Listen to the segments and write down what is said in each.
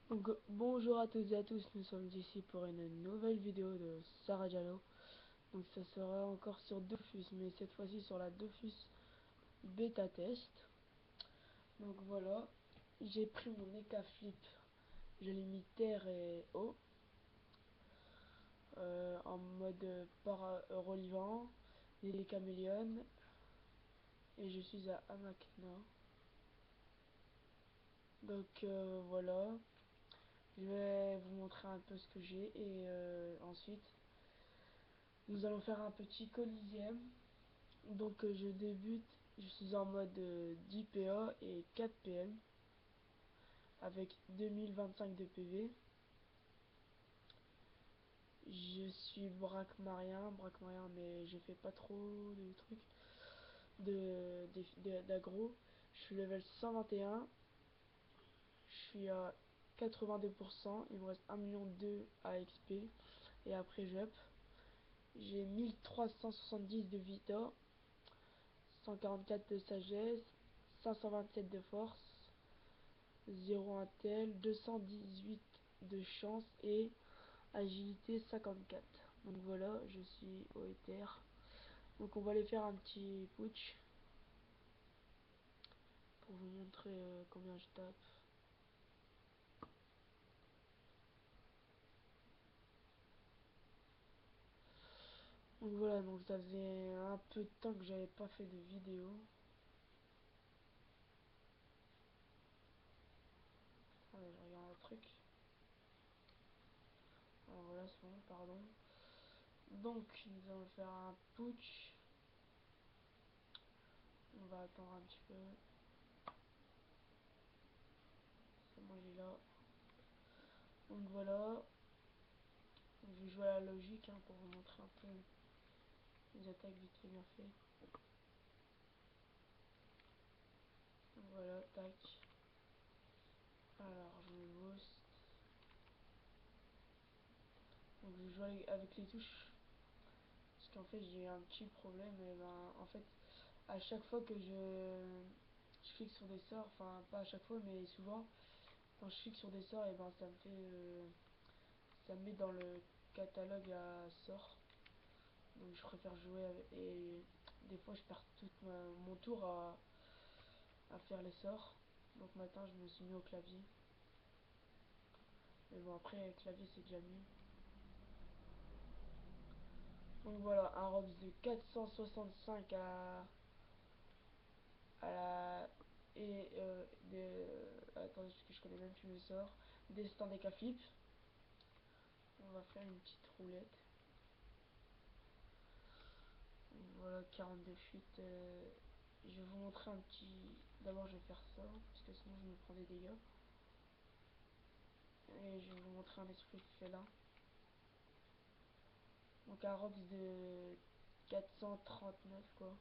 Donc, bonjour à toutes et à tous, nous sommes ici pour une nouvelle vidéo de Sarah Diallo. Donc ça sera encore sur Dofus, mais cette fois-ci sur la Dofus Beta Test. Donc voilà, j'ai pris mon Eka Flip, je l'ai mis terre et eau, en mode para-relevant, les caméléons, et je suis à Amakna. Donc voilà, je vais vous montrer un peu ce que j'ai et ensuite nous allons faire un petit coliseum. Donc je débute, je suis en mode 10 PA et 4 PM avec 2025 de PV. Je suis braquemarien mais je fais pas trop de trucs d'aggro. Je suis level 121, je suis à 82%, il me reste 1,2 million à XP et après je up. J'ai 1370 de vita, 144 de sagesse, 527 de force, 0 intel, 218 de chance et agilité 54. Donc voilà, je suis au éther. Donc on va aller faire un petit putsch pour vous montrer combien je tape. Donc voilà, donc ça faisait un peu de temps que j'avais pas fait de vidéo. Allez, je regarde un truc. Alors voilà, c'est bon, pardon. Donc nous allons faire un putsch. On va attendre un petit peu. C'est bon, il est là. Donc voilà. Je vais jouer à la logique pour vous montrer un peu les attaques vite fait bien fait. Voilà, tac. Alors je me boost. Donc je joue avec les touches. Parce qu'en fait j'ai eu un petit problème. Et ben en fait à chaque fois que je clique sur des sorts, enfin pas à chaque fois mais souvent quand je clique sur des sorts, et ben ça me fait ça me met dans le catalogue à sorts. Donc je préfère jouer avec, et des fois je perds tout mon tour à faire les sorts. Donc maintenant je me suis mis au clavier. Mais bon après avec clavier c'est déjà mieux. Donc voilà, un Robs de 465 à la et attendez parce que je connais même plus le sort. Destin des Flip. On va faire une petite roulette. Voilà, 42 fuites. Je vais vous montrer un petit. D'abord je vais faire ça parce que sinon je me prends des dégâts. Et je vais vous montrer un esprit félin. Donc un Rox de 439 quoi.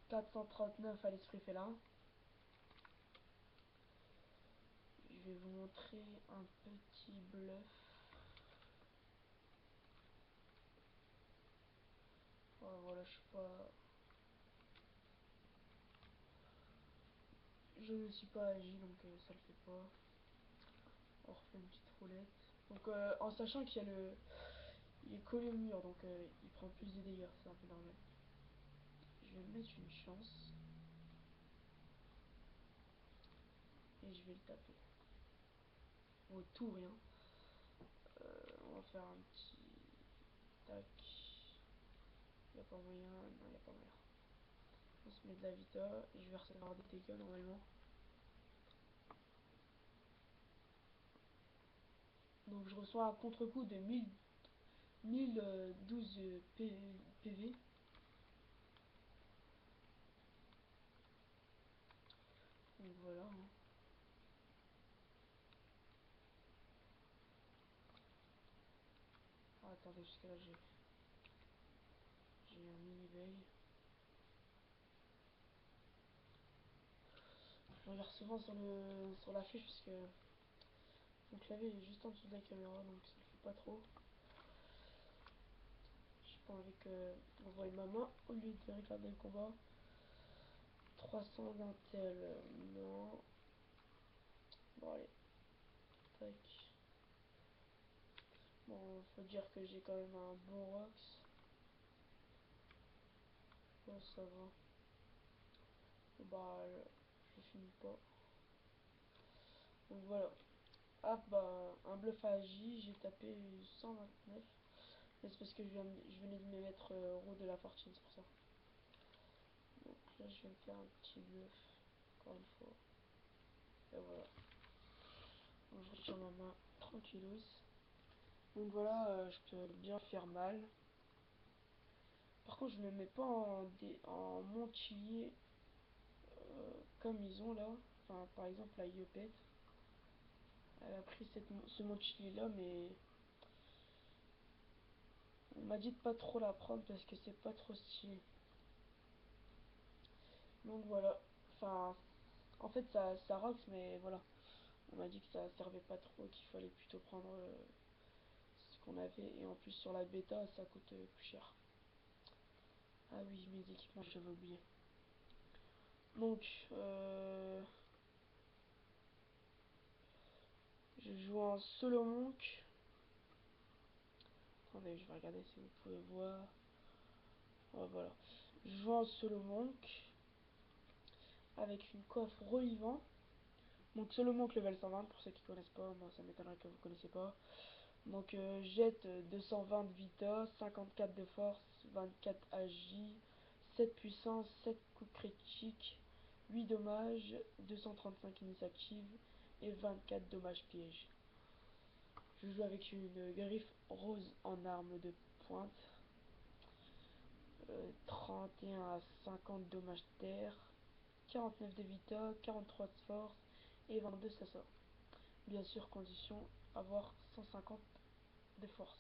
439 à l'esprit félin. Je vais vous montrer un petit bluff. Oh, voilà, je suis pas. Je ne suis pas agi donc ça le fait pas. On refait une petite roulette. Donc en sachant qu'il y a le. Il est collé au mur donc il prend plus de dégâts, c'est un peu normal. Je vais mettre une chance. Et je vais le taper. Au tout rien. On va faire un petit tac. Il n'y a pas moyen, non il n'y a pas moyen. On se met de la vita et je vais recevoir des dégâts normalement. Donc je reçois un contre-coup de 1012 PV. Donc voilà. Ah, attendez, jusqu'à là j'ai un mini bug. Je regarde souvent sur la fiche parce que mon clavier est juste en dessous de la caméra donc ça ne fait pas trop. J'ai pas envie que vous voyez ma main au lieu de regarder le combat. 300 d'intel, non. Bon allez. Faut dire que j'ai quand même un bon Rox. Ouais, ça va. Bah, je finis pas. Donc voilà. Ah bah, un bluff à J, j'ai tapé 129. Mais c'est parce que je venais de me mettre roue de la fortune, c'est pour ça. Donc là, je vais me faire un petit bluff. Encore une fois. Et voilà. Donc, je retire ma main tranquillos. Donc voilà, je peux bien faire mal. Par contre, je ne me mets pas en montillier comme ils ont là. Enfin, par exemple, la Yopette. Elle a pris ce montillier là, mais on m'a dit de pas trop la prendre parce que c'est pas trop stylé. Donc voilà. Enfin, en fait, ça rock, mais voilà. On m'a dit que ça servait pas trop, qu'il fallait plutôt prendre ce qu'on avait. Et en plus, sur la bêta, ça coûte plus cher. Ah oui, mes équipements, j'avais oublié. Donc, je joue en solo monk. Attendez, je vais regarder si vous pouvez voir. Oh, voilà. Je joue en solo monk avec une coiffe relivant. Donc solo monk level 120 pour ceux qui connaissent pas, moi ça m'étonnerait que vous connaissez pas. Donc jette 220 de vita, 54 de force, 24 agi, 7 puissance, 7 coups critiques, 8 dommages, 235 initiative et 24 dommages pièges. Je joue avec une griffe rose en arme de pointe. 31 à 50 dommages terre, 49 de vita, 43 de force et 22 ça sort. Bien sûr, condition avoir 150 de force.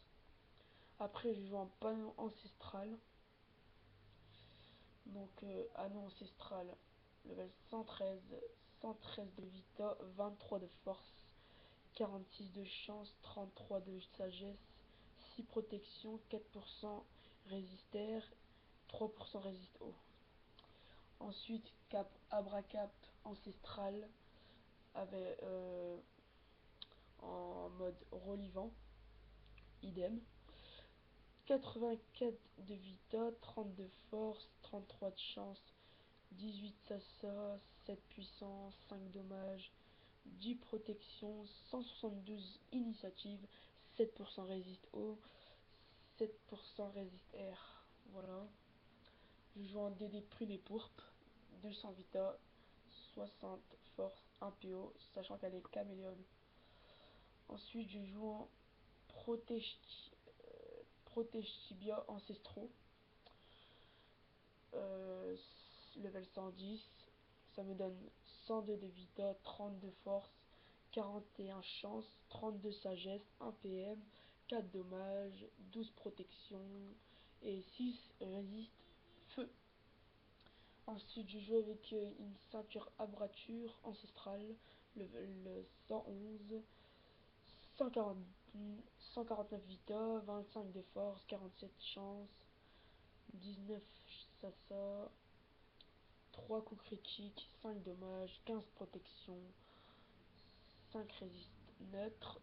Après, je joue en panneau ancestral. Donc, anneau ancestral, level 113, 113 de vita, 23 de force, 46 de chance, 33 de sagesse, 6 protection, 4% résister, 3% résiste eau. Ensuite, cap abracap ancestral avec en mode relivant, idem. 84 de vita, 30 de force, 33 de chance, 18 sasa, 7 puissance, 5 dommages, 10 protection, 172 initiative, 7% résiste eau, 7% résiste air. Voilà. Je joue en DD prune et pourpre, 200 vita, 60 force, 1 PO, sachant qu'elle est caméléone. Ensuite, je joue en protège tibia ancestraux, euh, level 110. Ça me donne 102 de vita, 30 de force, 41 chance, 32 sagesse, 1 PM, 4 dommages, 12 protection et 6 résiste feu. Ensuite, je joue avec une ceinture abrature ancestrale, level 111, 140, 149 vita, 25 de force, 47 chance, 19 ça sort, 3 coups critiques, 5 dommages, 15 protection, 5 résiste neutre,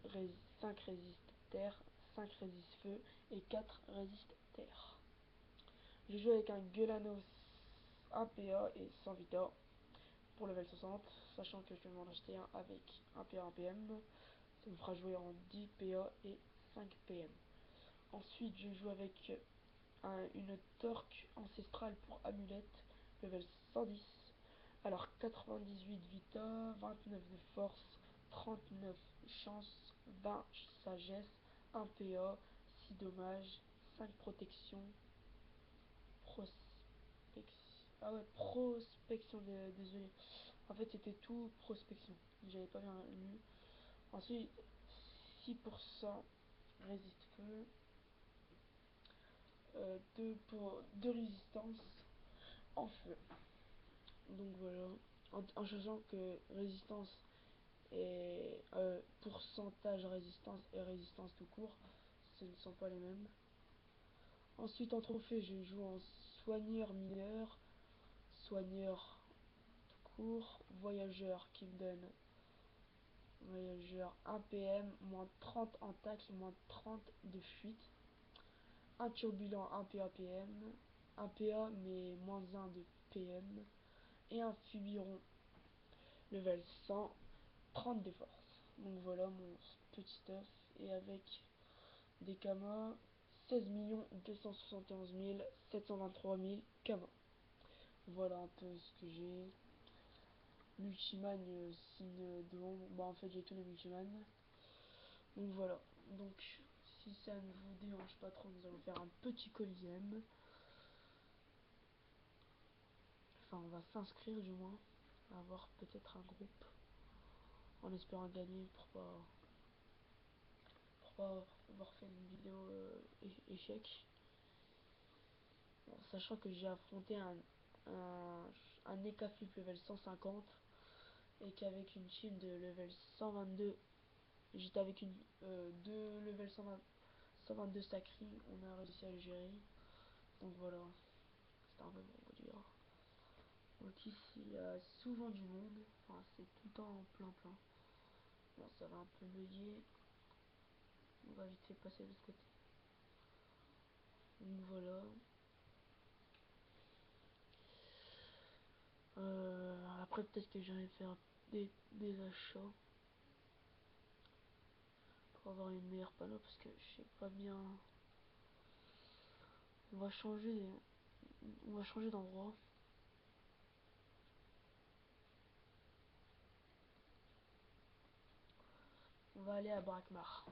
5 résiste terre, 5 résiste feu et 4 résiste terre. Je joue avec un Guelanos 1 PA et 100 vita pour level 60, sachant que je vais m'en acheter un avec 1 PA 1 PM. Ça me fera jouer en 10 PA et 5 PM. Ensuite, je joue avec une torque ancestrale pour amulette, level 110. Alors 98 vita, 29 de force, 39 chance, 20 sagesse, 1 PA, 6 dommages, 5 protection, prospection, désolé. En fait, c'était tout prospection. J'avais pas bien lu. Ensuite, 6% résiste feu, 2 résistance en feu. Donc voilà, en sachant que résistance et pourcentage résistance et résistance tout court, ce ne sont pas les mêmes. Ensuite en trophée, je joue en soigneur mineur, soigneur tout court, voyageur qui me donne Ouais, genre 1 PM, moins 30 en tacle, moins 30 de fuite. Un turbulent 1 PA PM, 1 PA mais moins 1 de PM. Et un fubiron level 100, 30 de force. Donc voilà mon petit stuff. Et avec des kamas, 16 271 723 000 kamas. Voilà un peu ce que j'ai. Multiman, signe de l'ombre. Bah en fait j'ai tous les multiman. Donc voilà. Donc si ça ne vous dérange pas trop, nous allons faire un petit coliseum. Enfin on va s'inscrire du moins. Avoir peut-être un groupe. En espérant gagner pour pas avoir fait une vidéo échec. Bon, sachant que j'ai affronté un Eka Flip level 150 et qu'avec une team de level 122, j'étais avec une deux level 122 sacrés, on a réussi à le gérer. Donc voilà, c'était un peu pour vous dire. Donc ici il y a souvent du monde, enfin c'est tout le temps plein. Bon ça va un peu bugger, on va vite fait passer de ce côté. Donc voilà. Après peut-être que j'allais faire des achats pour avoir une meilleure panneau parce que je sais pas bien. On va changer d'endroit. On va aller à Brakmar.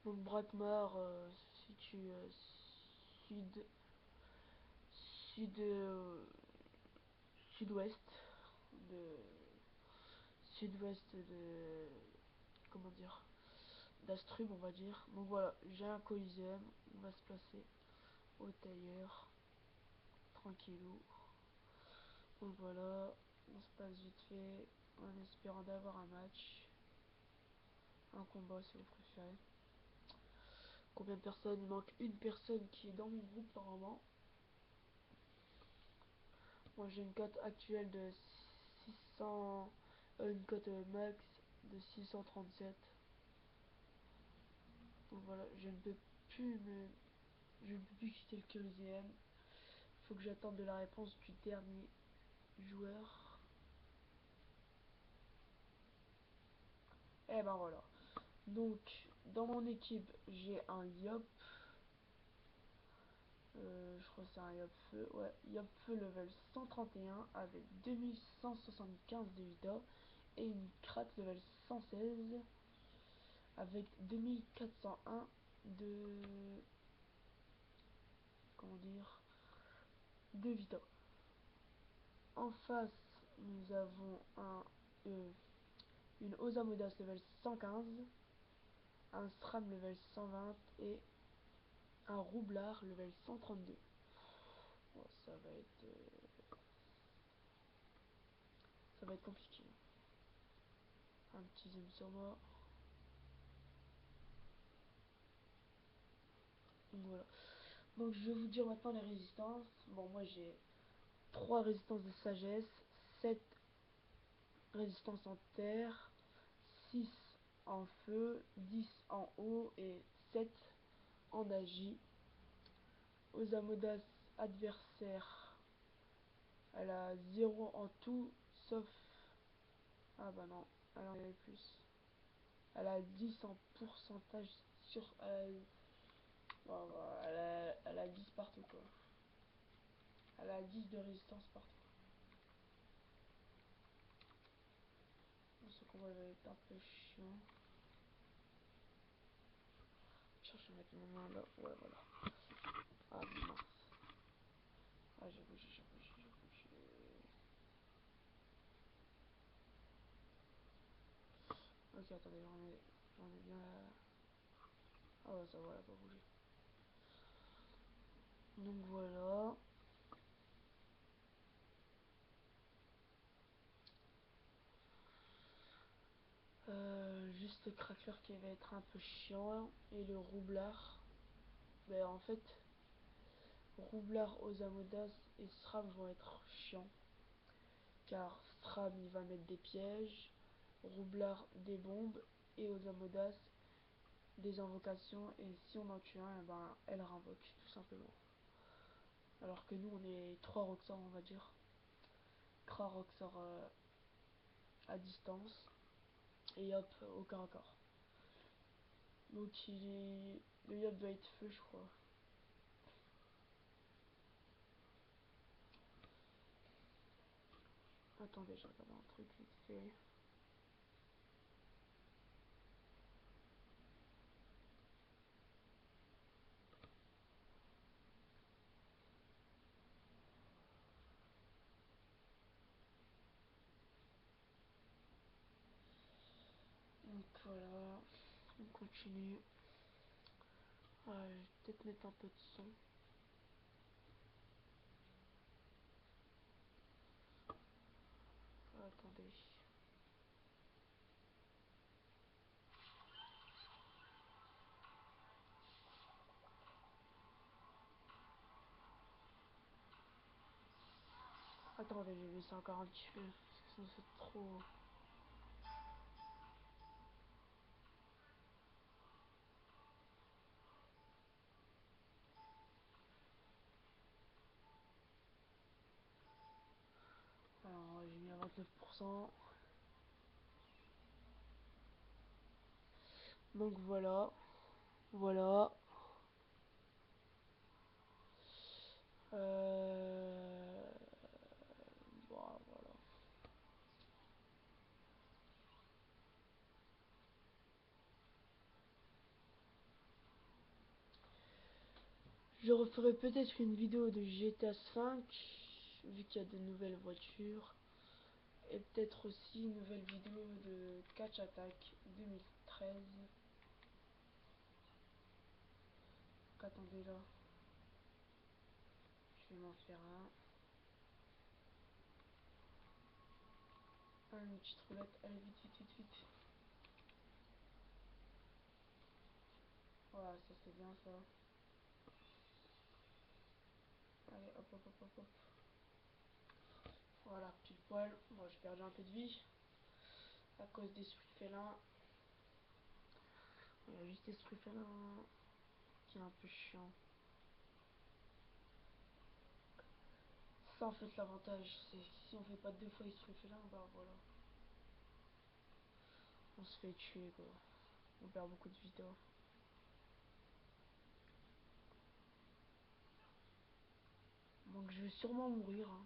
Donc Brakmar situe sud sud sud-ouest de sud-ouest de comment dire d'Astrub on va dire. Donc voilà, j'ai un Coliseum, on va se placer au tailleur tranquillou. Donc voilà, on se passe vite fait en espérant d'avoir un match, un combat si vous préférez. Combien de personnes? Il manque une personne qui est dans mon groupe normalement. Moi j'ai une cote actuelle de 600, une cote max de 637. Donc voilà, je ne peux plus quitter le Coliseum. Faut que j'attende de la réponse du dernier joueur. Et ben voilà. Donc dans mon équipe j'ai un Yop. Je crois que c'est un Yop Feu. Ouais, Yop Feu level 131 avec 2175 de Vita et une Krat level 116 avec 2401 de comment dire de Vita. En face, nous avons une Osamodas level 115, un Sram level 120 et un Roublard level 132. Bon, ça va être compliqué. Un petit zoom sur moi. Donc voilà. Donc je vais vous dire maintenant les résistances. Bon, moi j'ai 3 résistances de sagesse, 7 résistances en terre, 6 en feu, 10 en eau et 7 en agi. Osamodas adversaire, elle a 0 en tout, sauf... Ah bah non, elle en avait plus. Elle a 10 en pourcentage sur... bon, bah, elle a 10 partout quoi. Elle a 10 de résistance partout. Ce combat va être un peu chiant. Je cherche à mettre mon main là. Ouais, voilà. Ah mince. Ah, j'ai bougé. Ok, attendez, j'en ai bien là. Ah ouais, ça va, elle a pas bougé. Donc voilà. Juste le crackler qui va être un peu chiant. Et le roublard. Ben en fait, roublard, Osamodas et Sram vont être chiants. Car Sram il va mettre des pièges. Roublard des bombes et aux Amodas des invocations, et si on en tue un, eh ben, elle invoque tout simplement. Alors que nous on est 3 Roxor, on va dire. Kra Roxor à distance et Yop au corps à corps. Donc le Yop doit être feu, je crois. Attendez, je regarde un truc vite fait. Donc voilà, on continue. Je vais peut-être mettre un peu de son. Attendez. Attendez, j'ai baissé encore un petit peu. Parce que c'est trop. Alors j'ai mis à 29%. Donc voilà. Voilà. Bon, voilà. Je referai peut-être une vidéo de GTA 5 vu qu'il y a de nouvelles voitures. Et peut-être aussi une nouvelle vidéo de Catch Attack 2013. Donc attendez là. Je vais m'en faire un. Une petite roulette. Allez vite, vite, vite, vite. Voilà, ça c'est bien ça. Allez, hop, hop, hop, hop, hop. Voilà, pile poil. Moi j'ai perdu un peu de vie à cause des fruits félins. Il y a juste des fruits félins qui est un peu chiant. Ça en fait l'avantage, c'est que si on fait pas 2 fois les fruits félins, bah voilà. On se fait tuer quoi. On perd beaucoup de vidéos. Donc je vais sûrement mourir. Hein.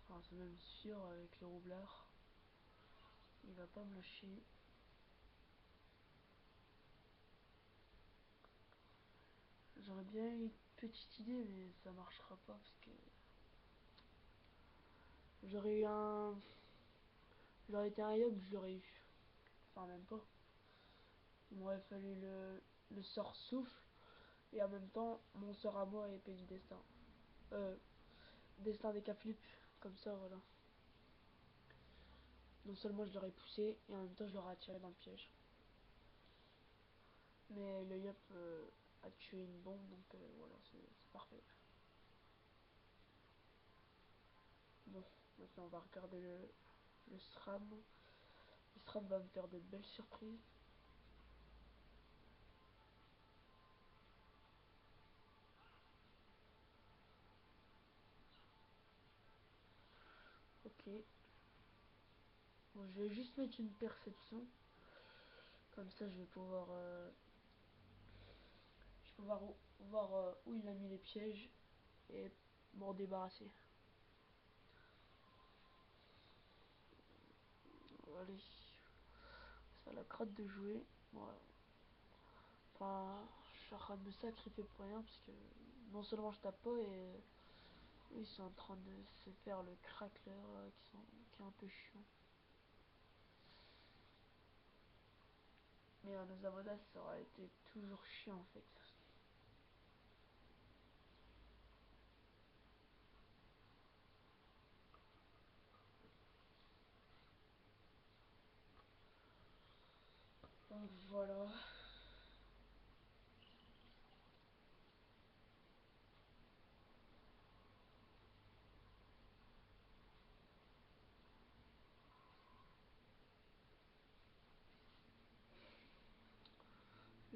Enfin c'est même sûr avec le roublard. Il va pas me lâcher. J'aurais bien eu une petite idée mais ça marchera pas parce que j'aurais eu un. J'aurais été un yob, je l'aurais eu. Enfin même pas. Il m'aurait fallu le sort souffle et en même temps mon sort à moi épée du destin. Destin des capflips, comme ça voilà. Non seulement je l'aurais poussé et en même temps je l'aurais attiré dans le piège. Mais le Yop a tué une bombe donc voilà, c'est parfait. Bon, maintenant on va regarder le SRAM. Le SRAM va me faire de belles surprises. Ok. Bon, je vais juste mettre une perception. Comme ça je vais pouvoir voir où il a mis les pièges et m'en débarrasser. Allez, ça a la crotte de jouer. Voilà. Enfin, je suis en train de me sacrifier pour rien parce que non seulement je tape pas et eux, ils sont en train de se faire le crackler qui est un peu chiant. Mais nos avodas ça aurait été toujours chiant en fait. Donc voilà.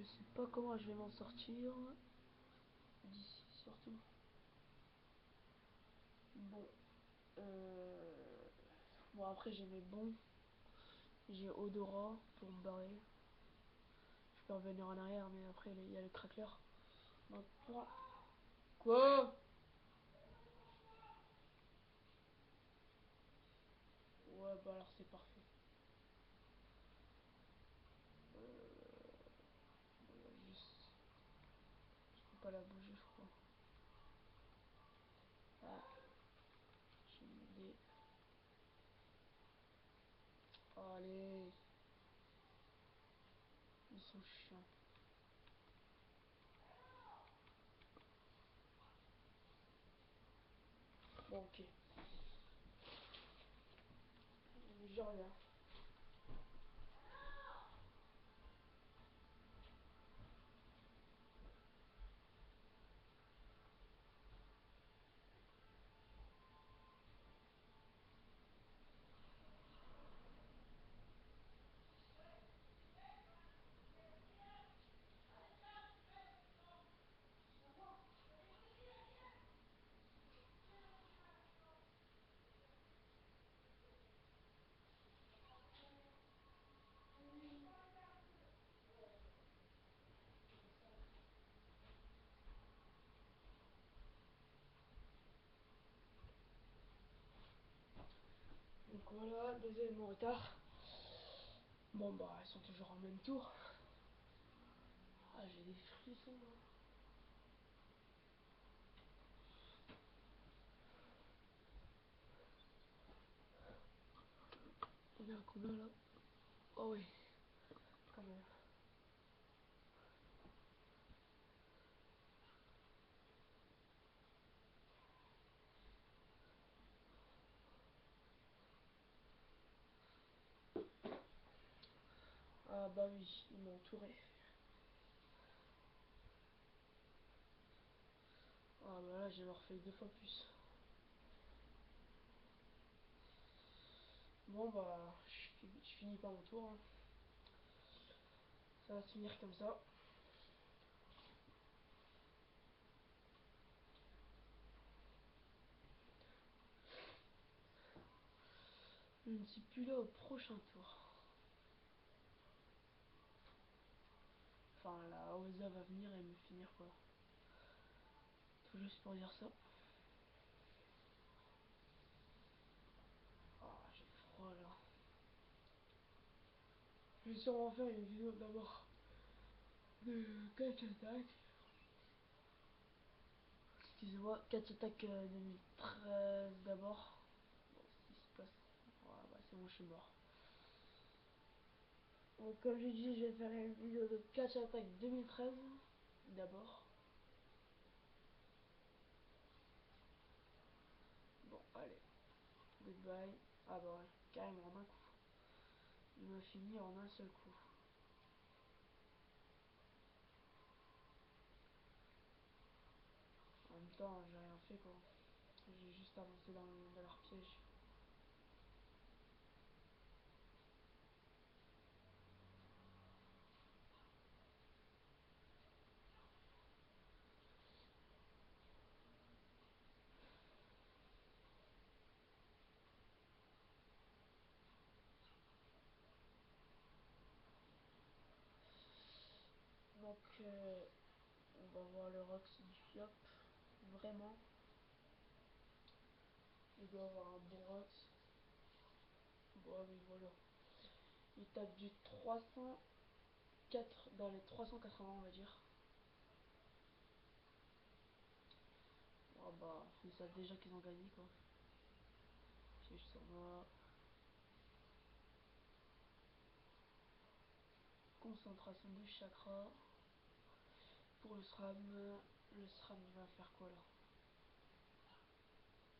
Je sais pas comment je vais m'en sortir. D'ici surtout. Bon. Bon après j'ai mes bons. J'ai odorat pour me barrer. Je peux revenir en arrière mais après il y a le crackler. Donc pour... Quoi? Ouais bah alors c'est parfait. On va juste... Je peux pas la bouger je crois. Ah, j'ai une idée. Allez. Ils sont chiants. Bon ok. Je reviens. Donc voilà, désolé de mon retard. Bon bah ils sont toujours en même tour. Ah j'ai des frissons là. On est à combien là? Oh oui, quand même. Ah bah oui, ils m'ont entouré. Ah bah là j'ai refait 2 fois plus. Bon bah je finis pas mon tour. Hein. Ça va se finir comme ça. Je ne suis plus là au prochain tour. Enfin la Osa va venir et me finir quoi. Tout juste pour dire ça. Ah j'ai froid là. Je vais sûrement faire une vidéo d'abord de 4 attaques. Excusez-moi, 4 attaques 2013 d'abord. Bon, ce qui se passe. Ouais, bah c'est bon, je suis mort. Donc comme j'ai dit, je vais faire une vidéo de catch attack 2013 d'abord. Bon, allez, goodbye. Ah bah ouais, carrément en un coup. Il m'a fini en un seul coup. En même temps, j'ai rien fait quoi. J'ai juste avancé dans leur piège. Donc, on va voir le Rox du Fiop. Vraiment, il doit avoir un bon Rox. Bon, ah oui, voilà. Il tape du 304 dans les 380, on va dire. Oh bah, ils savent déjà qu'ils ont gagné quoi. Piège sur moi. Concentration du chakra. Pour le SRAM il va faire quoi là?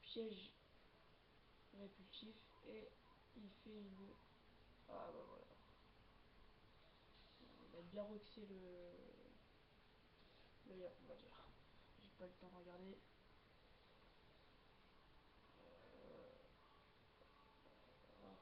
Piège répulsif et il fait une... Ah bah voilà. Il a bien roxé le yap on va dire. J'ai pas le temps de regarder. Ah.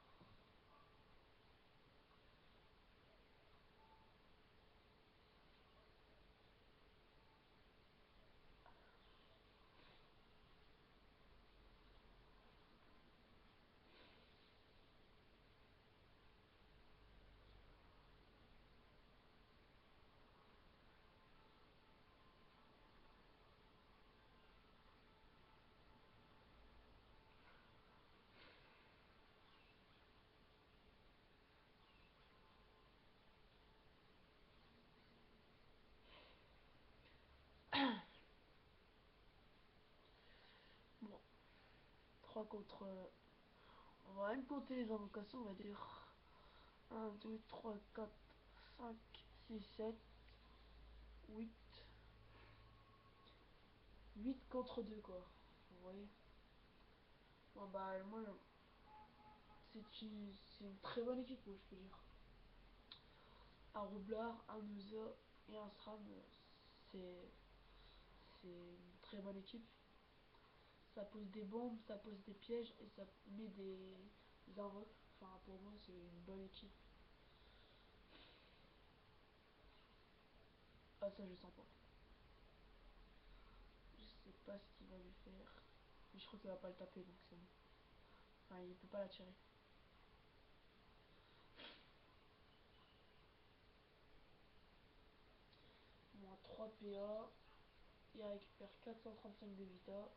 3 contre... on va même compter les invocations, on va dire 1, 2, 3, 4, 5, 6, 7, 8. 8 contre 2 quoi. Vous voyez. Bon bah moi c'est une très bonne équipe, je peux dire. Un roublard, un Usa et un Sram, c'est une très bonne équipe. Ça pose des bombes, ça pose des pièges et ça met des invoques. Enfin pour moi c'est une bonne équipe. Ah ça je sens pas. Je sais pas ce qu'il va lui faire. Mais je crois qu'il va pas le taper donc c'est bon. Enfin il peut pas la tirer. Bon, 3 PA. Il récupère 435 de vita.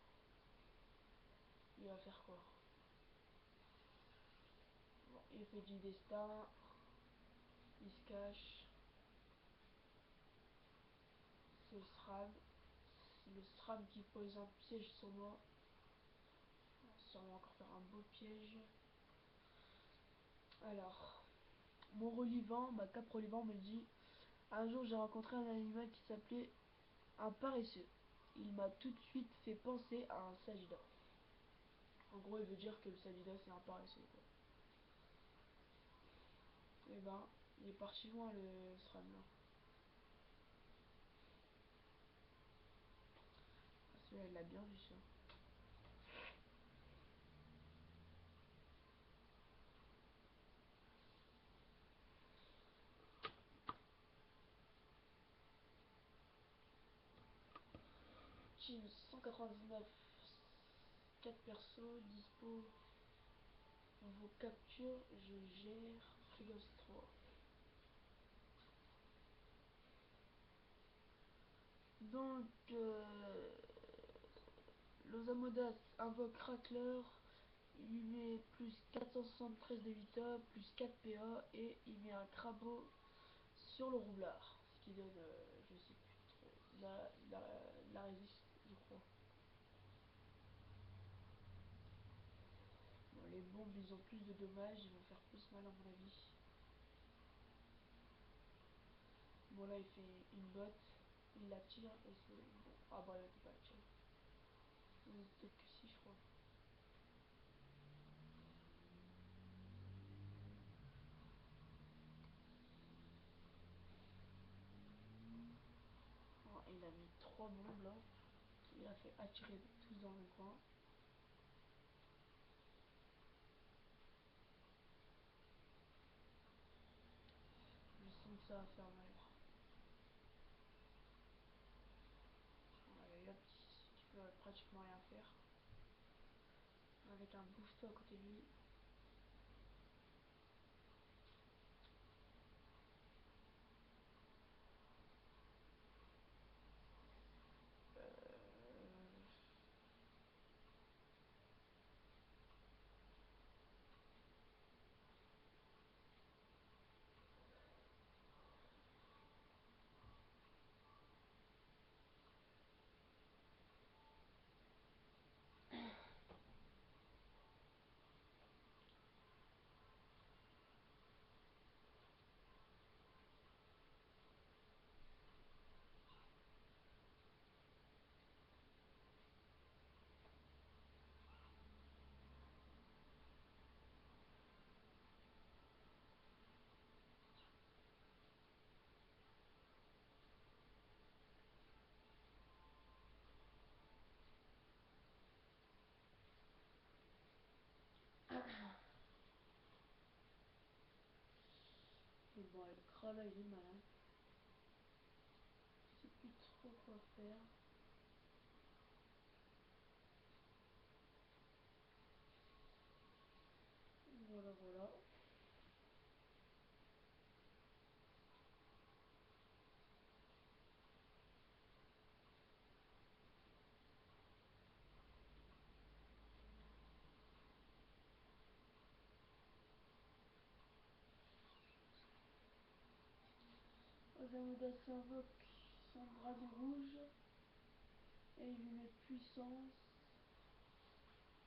Il va faire quoi? Bon, il fait du destin. Il se cache. C'est le SRAM. C'est le SRAM qui pose un piège sur moi. On va sûrement encore faire un beau piège. Alors, mon relivant, ma cape relivant me dit: un jour j'ai rencontré un animal qui s'appelait un paresseux. Il m'a tout de suite fait penser à un Sajida. En gros, il veut dire que le Sajida c'est un paresseux, quoi. Et ben, il est parti loin le SRAM là. Celui-là, il l'a bien vu ça. Team 199, 4 persos, dispo, vos captures, je gère, Frigos 3. Donc, Losamodas invoque Crackler, il lui met plus 473 de vita, plus 4 PA, et il met un Crabo sur le roublard. Ce qui donne, je sais plus trop, la résiste, je crois. Bon, les bombes, ils ont plus de dommages, ils vont faire plus mal à mon avis. Bon, là, il fait une botte, il la tire, et c'est bon. Ah bah, il peut pas la tirer. Peut-être que si, je crois. Oh, il a mis 3 bombes là. Il a fait attirer tous dans le coin. Je sens que ça va faire mal. Allez hop, tu peux pratiquement rien faire. Avec un bouge-toi à côté de lui. Et bon, le Kral il est malin. Je sais plus trop quoi faire. Voilà, voilà. Osamuda s'invoque son dragon rouge et il lui met puissance.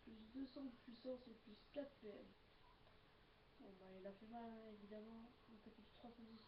Plus 200 de puissance et plus 4 PM. Bon bah il a fait mal hein, évidemment. On tapé du 310.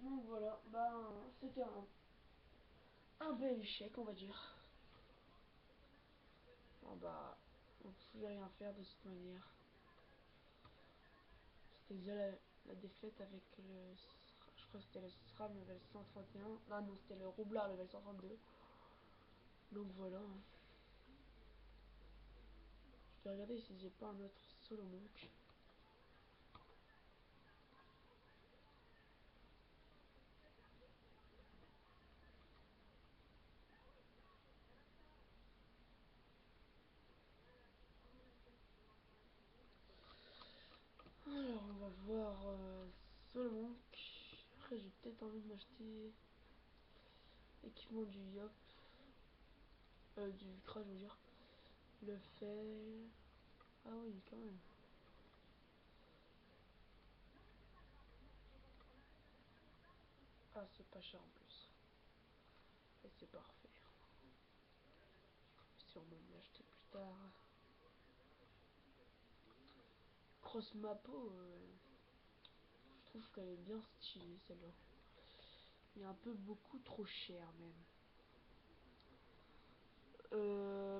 Donc voilà, ben c'était un bel échec on va dire. Bon bah on pouvait rien faire de cette manière. C'était déjà la défaite avec le... Je crois que c'était le SRAM level 131. Ah non, c'était le Roublard level 132. Donc voilà. Je vais regarder si j'ai pas un autre solo monk. Alors on va voir solo monk. Après j'ai peut-être envie de m'acheter équipement du Yop. Du Crash je veux dire. Le fait. Ah oui quand même. Ah c'est pas cher en plus. Et c'est parfait. Sûrement me l'acheter plus tard. Cross Mapo, je trouve qu'elle est bien stylée celle-là. Mais un peu beaucoup trop cher même.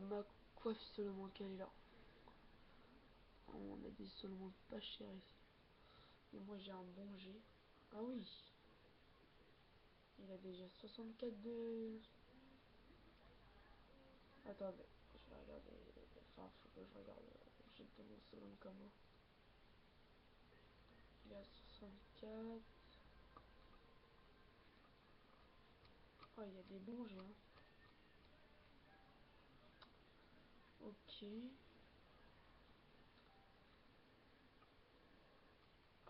Ma coiffe seulement qu'elle est là. On a des seulement pas chers ici. Et moi j'ai un bon G. Ah oui. Il a déjà 64 de... Attendez, je vais regarder. Enfin, faut que je regarde le jet de mon solo comme moi. Il a 64. Oh, il y a des bons G. Hein. Ok.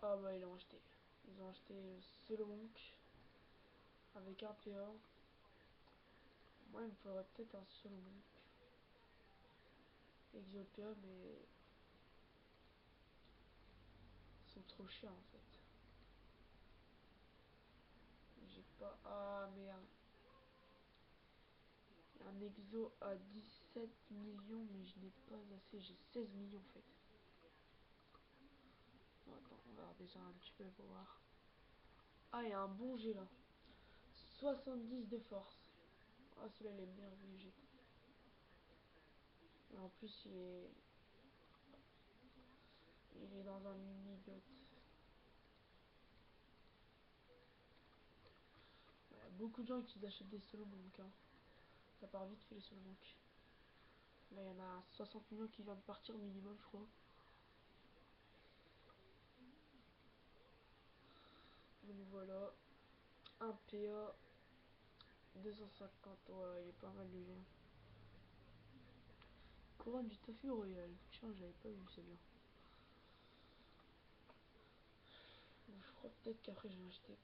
Ah bah ils l'ont acheté. Ils ont acheté solo monk avec un PA. Moi il me faudrait peut-être un solo monk. Exopia mais ils sont trop chers en fait. J'ai pas... Ah merde. Un exo à 17 millions mais je n'ai pas assez. J'ai 16 millions en fait. Bon, attends, on va redescendre un petit peu pour voir. Ah il y a un bon G là. 70 de force. Ah celui-là il est merveilleux. Et en plus il est dans un mini-bot. Il y a beaucoup de gens qui achètent des solo monk. Hein. Ça part vite fait les solo monk. Là, il y en a 60 millions qui viennent de partir minimum, je crois. Donc voilà. Un PA. 250. Ouais, il est pas mal le jeu. Couronne du tofu royal. Tiens, j'avais pas vu celle-là. Je crois peut-être qu'après je vais acheter.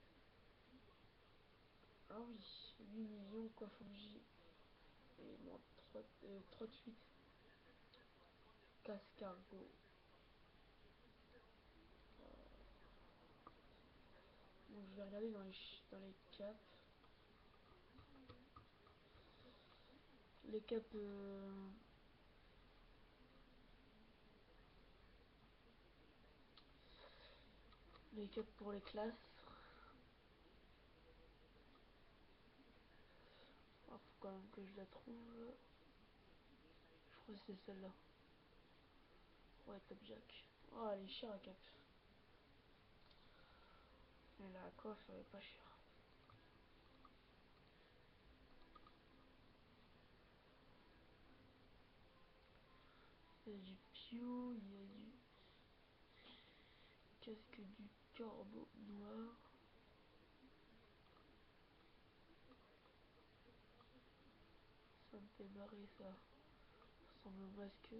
Ah oui, 8 millions quoi Fuji. Et moins 38. Cascargo. Donc je vais regarder dans les caps. Les caps Make-up pour les classes. Ah, faut quand même que je la trouve. Je crois que c'est celle-là. Ouais, Top Jack. Oh, elle est chère la cape. Mais la coiffe, elle est pas chère. Il y a du Pew, il y a du casque du corbeau noir. Ça me fait marrer ça. Ça ressemble au masque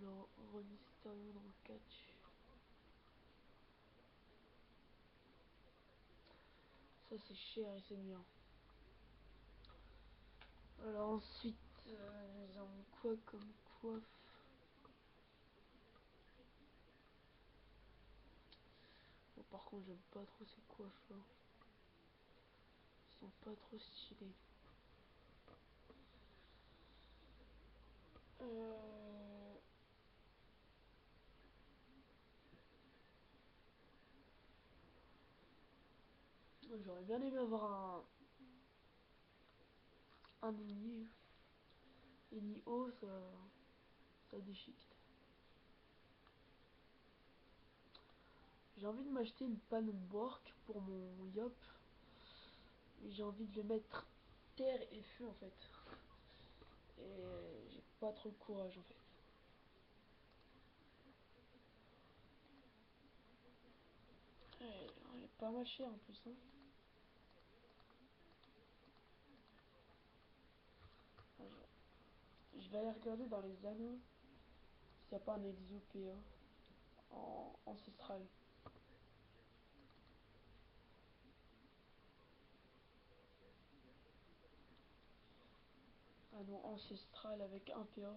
de Ron Mysterio dans le catch. Ça c'est cher et c'est bien. Alors ensuite, nous avons quoi comme coiffe? Bon, par contre, j'aime pas trop ces coiffes là. Ils sont pas trop stylés. J'aurais bien aimé avoir un ennemi. Ennemi haut, ça déchique. J'ai envie de m'acheter une Panenborg pour mon Yop. Mais j'ai envie de le mettre terre et feu en fait. Et j'ai pas trop le courage en fait. Elle est pas mal chère en plus. Hein. Je vais aller regarder dans les anneaux s'il n'y a pas un Exopéa en ancestral. Un nom ancestral avec un PA,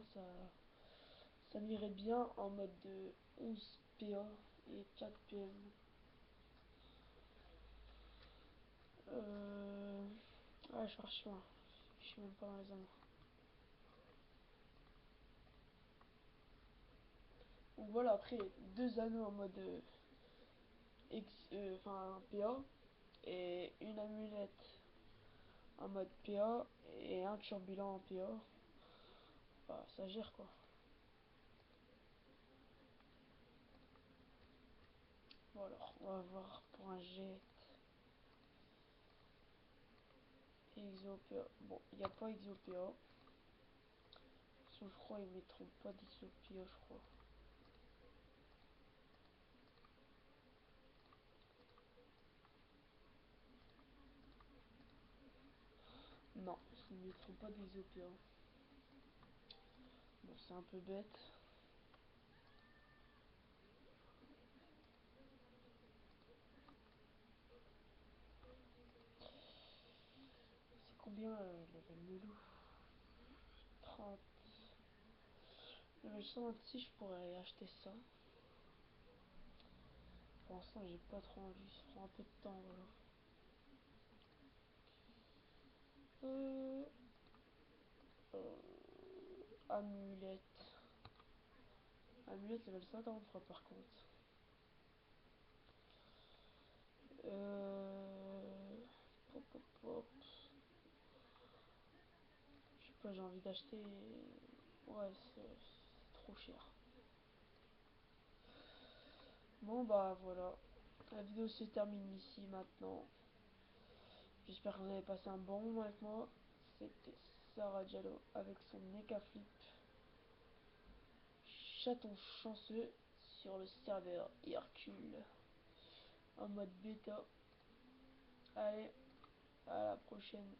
ça m'irait bien en mode de 11 PA et 4 PM. Ah, je cherche loin. Je suis même pas dans les anneaux. Donc voilà, après, deux anneaux en mode PA et une amulette en mode PA et un turbulent en PA. Bah, ça gère quoi. Bon alors, on va voir pour un jet. Exopéa. Bon, il n'y a pas Exopéa. Je crois ils mettront pas d'Exopéa, je crois. Non, ils ne mettront pas d'Exopéa. Bon, c'est un peu bête. C'est combien level Melou? 30. Level 126, je pourrais aller acheter ça. Pour l'instant, j'ai pas trop envie. Ça prend un peu de temps, voilà. Euh, Amulette. Amulette level 53 par contre. Pop, pop, pop. Je sais pas, j'ai envie d'acheter. Ouais, c'est trop cher. Bon bah voilà. La vidéo se termine ici maintenant. J'espère que vous avez passé un bon moment avec moi. C'était Sarah Diallo avec son Mecha Flip. Chaton chanceux sur le serveur Hercule en mode bêta. Allez, à la prochaine.